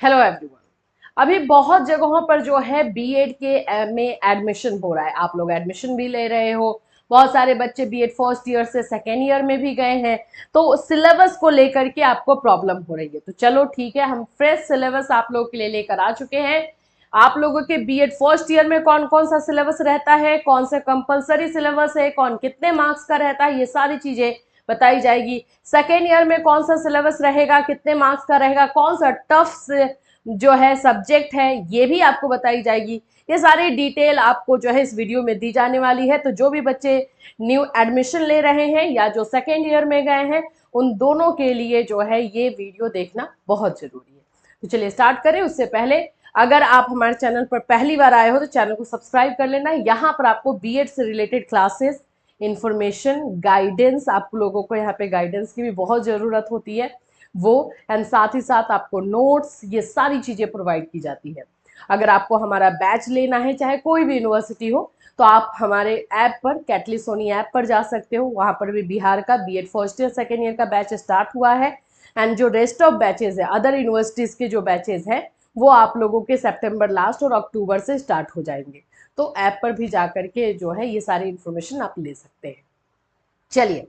Hello everyone. अभी बहुत जगहों पर जो है बीएड के में एडमिशन हो रहा है, आप लोग एडमिशन भी ले रहे हो। बहुत सारे बच्चे बीएड फर्स्ट ईयर से सेकेंड ईयर में भी गए हैं, तो सिलेबस को लेकर के आपको प्रॉब्लम हो रही है। तो चलो ठीक है, हम फ्रेश सिलेबस आप लोगों के लिए लेकर आ चुके हैं। आप लोगों के बीएड फर्स्ट ईयर में कौन कौन सा सिलेबस रहता है, कौन सा कंपलसरी सिलेबस है, कौन कितने मार्क्स का रहता है, ये सारी चीजें बताई जाएगी। सेकेंड ईयर में कौन सा सिलेबस रहेगा, कितने मार्क्स का रहेगा, कौन सा टफ जो है सब्जेक्ट है, ये भी आपको बताई जाएगी। ये सारी डिटेल आपको जो है इस वीडियो में दी जाने वाली है। तो जो भी बच्चे न्यू एडमिशन ले रहे हैं या जो सेकेंड ईयर में गए हैं, उन दोनों के लिए जो है ये वीडियो देखना बहुत जरूरी है। तो चलिए स्टार्ट करें। उससे पहले अगर आप हमारे चैनल पर पहली बार आए हो तो चैनल को सब्सक्राइब कर लेना। यहाँ पर आपको बीएड से रिलेटेड क्लासेस, इंफॉर्मेशन, गाइडेंस, आप लोगों को यहाँ पे गाइडेंस की भी बहुत जरूरत होती है वो, एंड साथ ही साथ आपको नोट्स, ये सारी चीजें प्रोवाइड की जाती है। अगर आपको हमारा बैच लेना है, चाहे कोई भी यूनिवर्सिटी हो, तो आप हमारे ऐप पर, कैटली सोनी ऐप पर जा सकते हो। वहां पर भी बिहार का B Ed first year second year का बैच स्टार्ट हुआ है, एंड जो रेस्ट ऑफ बैचेज है, अदर यूनिवर्सिटीज के जो बैचेज हैं, वो आप लोगों के सितंबर लास्ट और अक्टूबर से स्टार्ट हो जाएंगे। तो ऐप पर भी जाकर के जो है ये सारी इंफॉर्मेशन आप ले सकते हैं। चलिए,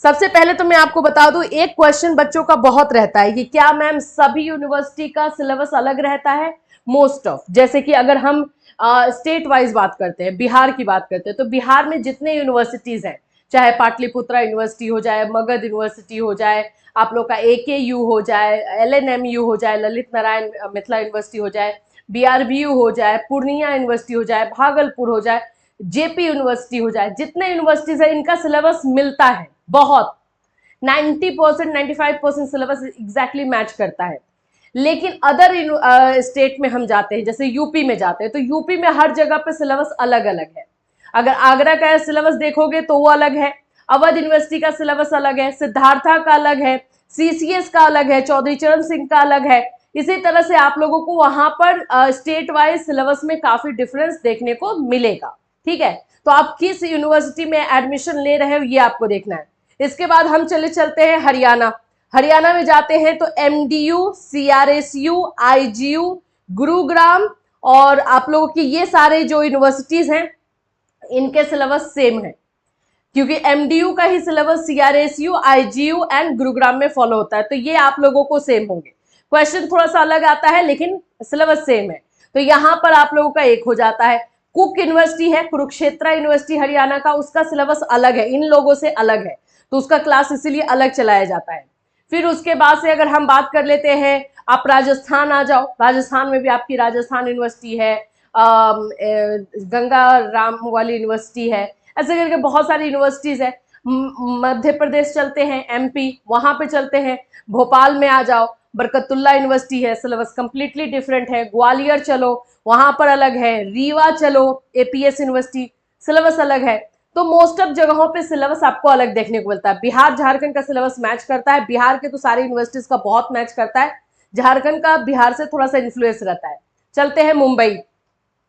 सबसे पहले तो मैं आपको बता दूं, एक क्वेश्चन बच्चों का बहुत रहता है कि क्या मैम सभी यूनिवर्सिटी का सिलेबस अलग रहता है? मोस्ट ऑफ, जैसे कि अगर हम स्टेट वाइज बात करते हैं, बिहार की बात करते हैं, तो बिहार में जितने यूनिवर्सिटीज हैं, चाहे पाटलिपुत्रा यूनिवर्सिटी हो जाए, मगध यूनिवर्सिटी हो जाए, आप लोग का AKU हो जाए, LNMU हो जाए, ललित नारायण मिथिला यूनिवर्सिटी हो जाए, BRBU हो जाए, पूर्णिया यूनिवर्सिटी हो जाए, भागलपुर हो जाए, JP यूनिवर्सिटी हो जाए, जितने यूनिवर्सिटीज है इनका सिलेबस मिलता है बहुत। 90% 95% सिलेबस एग्जैक्टली मैच करता है। लेकिन अदर स्टेट में हम जाते हैं, जैसे यूपी में जाते हैं, तो यूपी में हर जगह पे सिलेबस अलग अलग है। अगर आगरा का सिलेबस देखोगे तो वो अलग है, अवध यूनिवर्सिटी का सिलेबस अलग है, सिद्धार्था का अलग है, CCS का अलग है, चौधरी चरण सिंह का अलग है। इसी तरह से आप लोगों को वहां पर स्टेट वाइज सिलेबस में काफी डिफरेंस देखने को मिलेगा। ठीक है, तो आप किस यूनिवर्सिटी में एडमिशन ले रहे हो ये आपको देखना है। इसके बाद हम चलते हैं हरियाणा। हरियाणा में जाते हैं तो MDU, CRSU, IGU, गुरुग्राम, और आप लोगों की ये सारे जो यूनिवर्सिटीज हैं इनके सिलेबस सेम है, क्योंकि MDU का ही syllabus CRSU, IGU and Gurugram में फॉलो होता है, तो ये आप लोगों को सेम होंगे। क्वेश्चन थोड़ा सा अलग आता है लेकिन सिलेबस सेम है। तो यहां पर आप लोगों का एक हो जाता है। कुक यूनिवर्सिटी है, कुरुक्षेत्र यूनिवर्सिटी हरियाणा का, उसका सिलेबस अलग है, इन लोगों से अलग है, तो उसका क्लास इसीलिए अलग चलाया जाता है। फिर उसके बाद से अगर हम बात कर लेते हैं, आप राजस्थान आ जाओ। राजस्थान में भी आपकी राजस्थान यूनिवर्सिटी है, गंगा राम वाली यूनिवर्सिटी है, ऐसे करके बहुत सारी यूनिवर्सिटीज है। मध्य प्रदेश चलते हैं, MP, वहां पे चलते हैं। भोपाल में आ जाओ, बरकतुल्ला यूनिवर्सिटी है, सिलेबस कंप्लीटली डिफरेंट है। ग्वालियर चलो, वहां पर अलग है। रीवा चलो, APS यूनिवर्सिटी, सिलेबस अलग है। तो मोस्ट ऑफ जगहों पे सिलेबस आपको अलग देखने को मिलता है। बिहार झारखंड का सिलेबस मैच करता है, बिहार के तो सारी यूनिवर्सिटीज का बहुत मैच करता है, झारखंड का बिहार से थोड़ा सा इन्फ्लुएंस रहता है। चलते हैं मुंबई।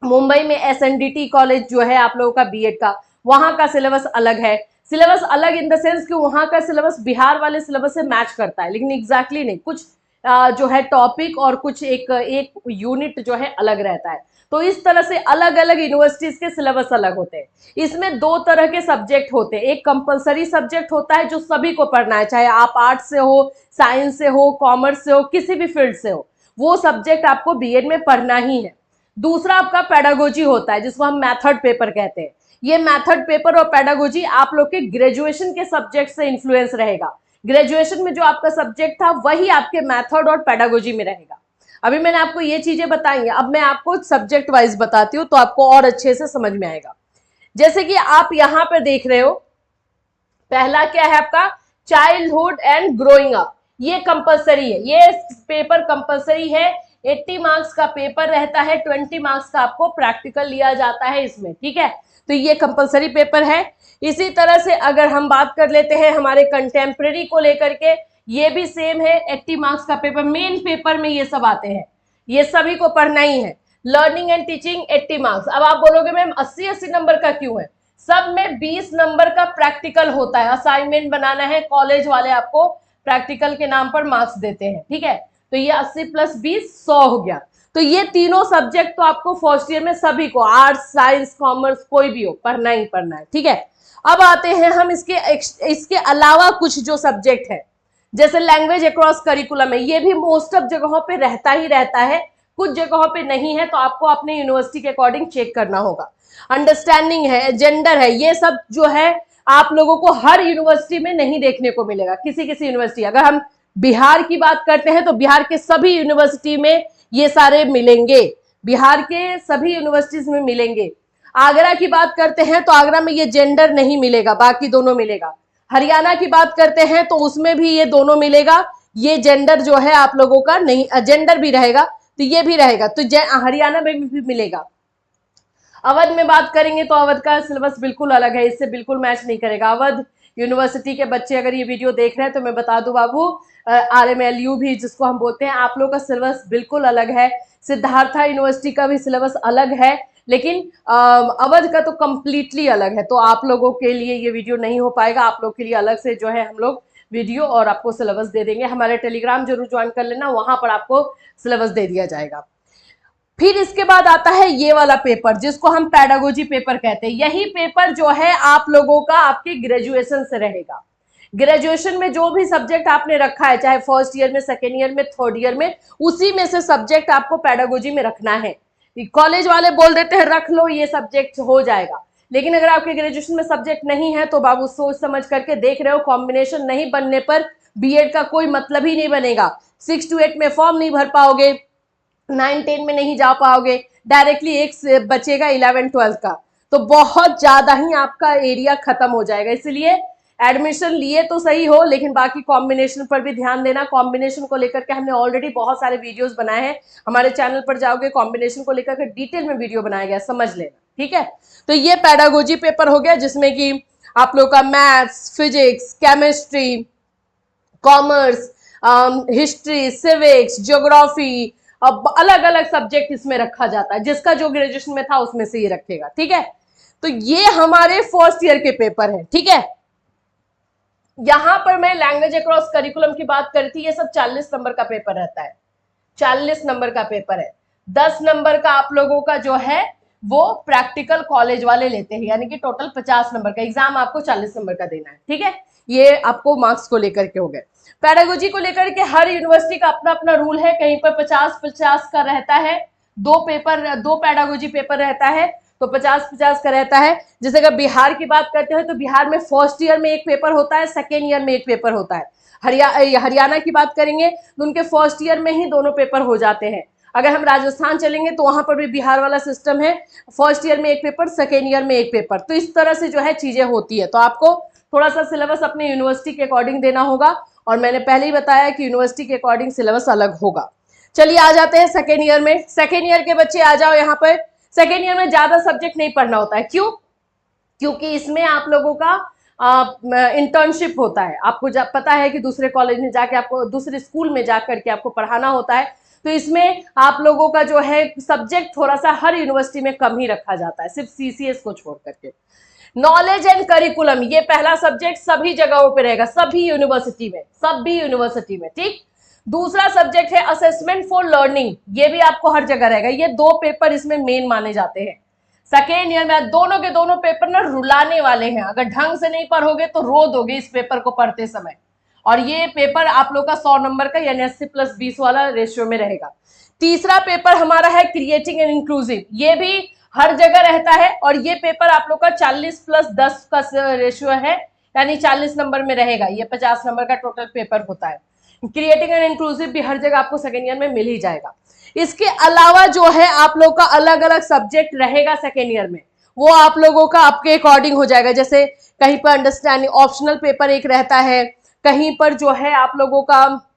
मुंबई में SNDT कॉलेज जो है आप लोगों का बीएड का, वहां का सिलेबस अलग है। सिलेबस अलग इन द सेंस कि वहां का सिलेबस बिहार वाले सिलेबस से मैच करता है, लेकिन एग्जैक्टली नहीं, कुछ जो है टॉपिक और कुछ एक यूनिट जो है अलग रहता है। तो इस तरह से अलग अलग यूनिवर्सिटीज के सिलेबस अलग होते हैं। इसमें दो तरह के सब्जेक्ट होते हैं। एक कंपलसरी सब्जेक्ट होता है जो सभी को पढ़ना है, चाहे आप आर्ट्स से हो, साइंस से हो, कॉमर्स से हो, किसी भी फील्ड से हो, वो सब्जेक्ट आपको बीएड में पढ़ना ही है। दूसरा आपका पेडागोजी होता है, जिसको हम मेथड पेपर कहते हैं। ये मेथड पेपर और पेडागोजी आप लोग के ग्रेजुएशन के सब्जेक्ट से इन्फ्लुएंस रहेगा। ग्रेजुएशन में जो आपका सब्जेक्ट था वही आपके मेथड और पेडागोजी में रहेगा। अभी मैंने आपको ये चीजें बताई, अब मैं आपको सब्जेक्ट वाइज बताती हूँ तो आपको और अच्छे से समझ में आएगा। जैसे कि आप यहां पर देख रहे हो, पहला क्या है आपका, चाइल्डहुड एंड ग्रोइंग अप। ये कंपलसरी है, ये पेपर कंपलसरी है। 80 मार्क्स का पेपर रहता है, 20 मार्क्स का आपको प्रैक्टिकल लिया जाता है इसमें। ठीक है, तो ये कंपलसरी पेपर है। इसी तरह से अगर हम बात कर लेते हैं हमारे कंटेम्प्रेरी को लेकर के, ये भी सेम है, 80 मार्क्स का पेपर। मेन पेपर में ये सब आते हैं, ये सभी को पढ़ना ही है। Learning and teaching 80 marks. अब आप बोलोगे मैम 80-80 नंबर का क्यों है? सब में 20 नंबर का प्रैक्टिकल होता है, असाइनमेंट बनाना है, कॉलेज वाले आपको प्रैक्टिकल के नाम पर मार्क्स देते हैं। ठीक है, तो ये 80 + 20 100 हो गया। तो ये तीनों सब्जेक्ट तो आपको फर्स्ट ईयर में सभी को, आर्ट्स साइंस कॉमर्स कोई भी हो, पढ़ना ही पढ़ना है, ठीक है। अब आते हैं हम इसके अलावा कुछ जो सब्जेक्ट है, जैसे लैंग्वेज अक्रॉस करिकुलम है, ये भी मोस्ट ऑफ जगहों पे रहता ही रहता है, कुछ जगहों पे नहीं है, तो आपको अपने यूनिवर्सिटी के अकॉर्डिंग चेक करना होगा। अंडरस्टैंडिंग है, जेंडर है, ये सब जो है आप लोगों को हर यूनिवर्सिटी में नहीं देखने को मिलेगा, किसी किसी यूनिवर्सिटी। अगर हम बिहार की बात करते हैं तो बिहार के सभी यूनिवर्सिटी में ये सारे मिलेंगे, बिहार के सभी यूनिवर्सिटीज में मिलेंगे। आगरा की बात करते हैं तो आगरा में ये जेंडर नहीं मिलेगा, बाकी दोनों मिलेगा। हरियाणा की बात करते हैं तो उसमें भी ये दोनों मिलेगा, ये जेंडर जो है आप लोगों का नहीं, जेंडर भी रहेगा तो ये भी रहेगा, तो हरियाणा में भी मिलेगा। अवध में बात करेंगे तो अवध का सिलेबस बिल्कुल अलग है, इससे बिल्कुल मैच नहीं करेगा। अवध यूनिवर्सिटी के बच्चे अगर ये वीडियो देख रहे हैं तो मैं बता दूं बाबू, RMLU भी जिसको हम बोलते हैं, आप लोग का सिलेबस बिल्कुल अलग है। सिद्धार्था यूनिवर्सिटी का भी सिलेबस अलग है, लेकिन अवध का तो कंप्लीटली अलग है। तो आप लोगों के लिए ये वीडियो नहीं हो पाएगा, आप लोग के लिए अलग से जो है हम लोग वीडियो और आपको सिलेबस दे देंगे। हमारे टेलीग्राम जरूर ज्वाइन कर लेना, वहां पर आपको सिलेबस दे दिया जाएगा। फिर इसके बाद आता है ये वाला पेपर जिसको हम पेडागोजी पेपर कहते हैं। यही पेपर जो है आप लोगों का आपके ग्रेजुएशन से रहेगा। ग्रेजुएशन में जो भी सब्जेक्ट आपने रखा है, चाहे फर्स्ट ईयर में, सेकेंड ईयर में, थर्ड ईयर में, उसी में से सब्जेक्ट आपको पेडागोजी में रखना है। कॉलेज वाले बोल देते हैं रख लो, ये सब्जेक्ट हो जाएगा, लेकिन अगर आपके ग्रेजुएशन में सब्जेक्ट नहीं है तो बाबू सोच समझ करके देख रहे हो, कॉम्बिनेशन नहीं बनने पर बीएड का कोई मतलब ही नहीं बनेगा। 6 to 8 में फॉर्म नहीं भर पाओगे, 9-10 में नहीं जा पाओगे, डायरेक्टली एक बचेगा 11-12 का, तो बहुत ज्यादा ही आपका एरिया खत्म हो जाएगा। इसलिए एडमिशन लिए तो सही हो, लेकिन बाकी कॉम्बिनेशन पर भी ध्यान देना। कॉम्बिनेशन को लेकर के हमने ऑलरेडी बहुत सारे वीडियोस बनाए हैं, हमारे चैनल पर जाओगे कॉम्बिनेशन को लेकर के डिटेल में वीडियो बनाया गया, समझ लेना, ठीक है। तो ये पेडागोजी पेपर हो गया जिसमें कि आप लोग का maths, physics, chemistry, commerce, history, civics, geography, अब अलग अलग सब्जेक्ट इसमें रखा जाता है। जिसका जो ग्रेजुएशन में था उसमें से ये रखेगा, ठीक है। तो ये हमारे फर्स्ट ईयर के पेपर हैं, ठीक है। यहां पर मैं लैंग्वेज अक्रॉस करिकुलम की बात करी थी, ये सब 40 नंबर का पेपर रहता है, 40 नंबर का पेपर है। 10 नंबर का आप लोगों का जो है वो प्रैक्टिकल कॉलेज वाले लेते हैं, यानी कि टोटल 50 नंबर का एग्जाम आपको 40 नंबर का देना है, ठीक है। ये आपको मार्क्स को लेकर के हो गए। पेडागोजी को लेकर के हर यूनिवर्सिटी का अपना अपना रूल है, कहीं पर 50-50 का रहता है, दो पेडागोजी पेपर रहता है, तो 50-50 का रहता है। जैसे अगर बिहार की बात करते हैं तो बिहार में फर्स्ट ईयर में एक पेपर होता है, सेकेंड ईयर में एक पेपर होता है। हरियाणा की बात करेंगे तो उनके फर्स्ट ईयर में ही दोनों पेपर हो जाते हैं। अगर हम राजस्थान चलेंगे तो वहां पर भी बिहार वाला सिस्टम है, फर्स्ट ईयर में एक पेपर, सेकेंड ईयर में एक पेपर। तो इस तरह से जो है चीजें होती है, तो आपको थोड़ा सा सिलेबस अपने यूनिवर्सिटी के अकॉर्डिंग देना होगा, और मैंने पहले ही बताया कि यूनिवर्सिटी के अकॉर्डिंग सिलेबस अलग होगा। चलिए आ जाते हैं सेकेंड ईयर में। सेकेंड ईयर के बच्चे आ जाओ यहाँ पर। सेकेंड ईयर में ज्यादा सब्जेक्ट नहीं पढ़ना होता है, क्यों? क्योंकि इसमें आप लोगों का इंटर्नशिप होता है। आपको जब पता है कि दूसरे कॉलेज में जाके, आपको दूसरे स्कूल में जाकर के आपको पढ़ाना होता है, तो इसमें आप लोगों का जो है सब्जेक्ट थोड़ा सा हर यूनिवर्सिटी में कम ही रखा जाता है, सिर्फ CCS को छोड़ करके। नॉलेज एंड करिकुलम, ये पहला सब्जेक्ट सभी जगहों पे रहेगा, सभी यूनिवर्सिटी में, ठीक। दूसरा सब्जेक्ट है असेसमेंट फॉर लर्निंग, ये भी आपको हर जगह रहेगा। ये 2 पेपर इसमें मेन माने जाते हैं। सेकेंड ईयर में दोनों के दोनों पेपर ना रुलाने वाले हैं, अगर ढंग से नहीं पढ़ोगे तो रो दोगे इस पेपर को पढ़ते समय। और ये पेपर आप लोग का 100 नंबर का, यानी 80+20 वाला रेशियो में रहेगा। तीसरा पेपर हमारा है क्रिएटिंग एंड इंक्लूसिव, ये भी हर जगह रहता है, और ये पेपर आप लोग का 40+10 का रेशियो है, यानी 40 नंबर में रहेगा। ये 50 नंबर का टोटल पेपर होता है। क्रिएटिंग एंड इंक्लूसिव भी हर जगह आपको सेकेंड ईयर में मिल ही जाएगा। इसके अलावा जो है आप लोग का अलग अलग सब्जेक्ट रहेगा सेकेंड ईयर में, वो आप लोगों का आपके अकॉर्डिंग हो जाएगा। जैसे कहीं पर अंडरस्टैंडिंग ऑप्शनल पेपर एक रहता है, कहीं पर जो है आप लोगों का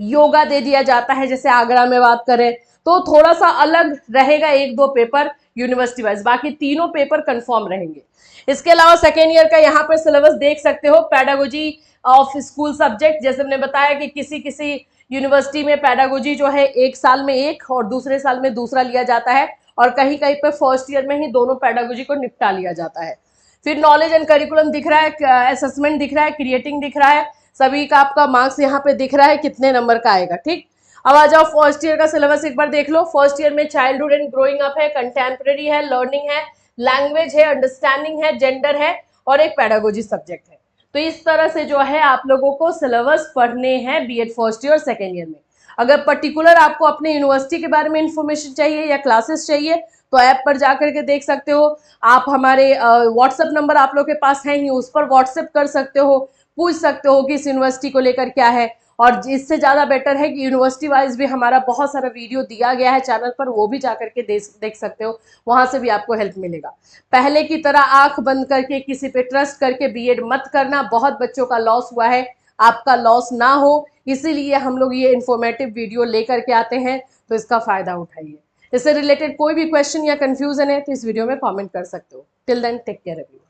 योगा दे दिया जाता है। जैसे आगरा में बात करें तो थोड़ा सा अलग रहेगा, 1-2 पेपर यूनिवर्सिटी वाइज, बाकी तीनों पेपर कंफर्म रहेंगे। इसके अलावा सेकेंड ईयर का यहाँ पर सिलेबस देख सकते हो, पेडागोजी ऑफ स्कूल सब्जेक्ट। जैसे हमने बताया कि किसी किसी यूनिवर्सिटी में पेडागोजी जो है 1 साल में एक और दूसरे साल में दूसरा लिया जाता है, और कहीं कहीं पर फर्स्ट ईयर में ही दोनों पेडागोजी को निपटा लिया जाता है। फिर नॉलेज एंड करिकुलम दिख रहा है, असेसमेंट दिख रहा है, क्रिएटिंग दिख रहा है, सभी का आपका मार्क्स यहाँ पे दिख रहा है कितने नंबर का आएगा। ठीक, अब आ जाओ फर्स्ट ईयर का सिलेबस एक बार देख लो। फर्स्ट ईयर में चाइल्डहुड एंड ग्रोइंग अप है, कंटेम्प्रेरी है, लर्निंग है, लैंग्वेज है, अंडरस्टैंडिंग है, जेंडर है और एक पेडागोजी सब्जेक्ट है। तो इस तरह से जो है आप लोगों को सिलेबस पढ़ने हैं बीएड फर्स्ट ईयर और सेकेंड ईयर में। अगर पर्टिकुलर आपको अपने यूनिवर्सिटी के बारे में इंफॉर्मेशन चाहिए या क्लासेस चाहिए तो ऐप पर जाकर के देख सकते हो। आप हमारे व्हाट्सएप नंबर आप लोग के पास है ही, उस पर व्हाट्सएप कर सकते हो, पूछ सकते हो कि इस यूनिवर्सिटी को लेकर क्या है। और इससे ज़्यादा बेटर है कि यूनिवर्सिटी वाइज भी हमारा बहुत सारा वीडियो दिया गया है चैनल पर, वो भी जाकर के देख सकते हो, वहां से भी आपको हेल्प मिलेगा। पहले की तरह आंख बंद करके किसी पे ट्रस्ट करके बीएड मत करना, बहुत बच्चों का लॉस हुआ है, आपका लॉस ना हो इसीलिए हम लोग ये इन्फॉर्मेटिव वीडियो लेकर के आते हैं, तो इसका फायदा उठाइए। इससे रिलेटेड कोई भी क्वेश्चन या कंफ्यूजन है तो इस वीडियो में कमेंट कर सकते हो। Till then take care everyone.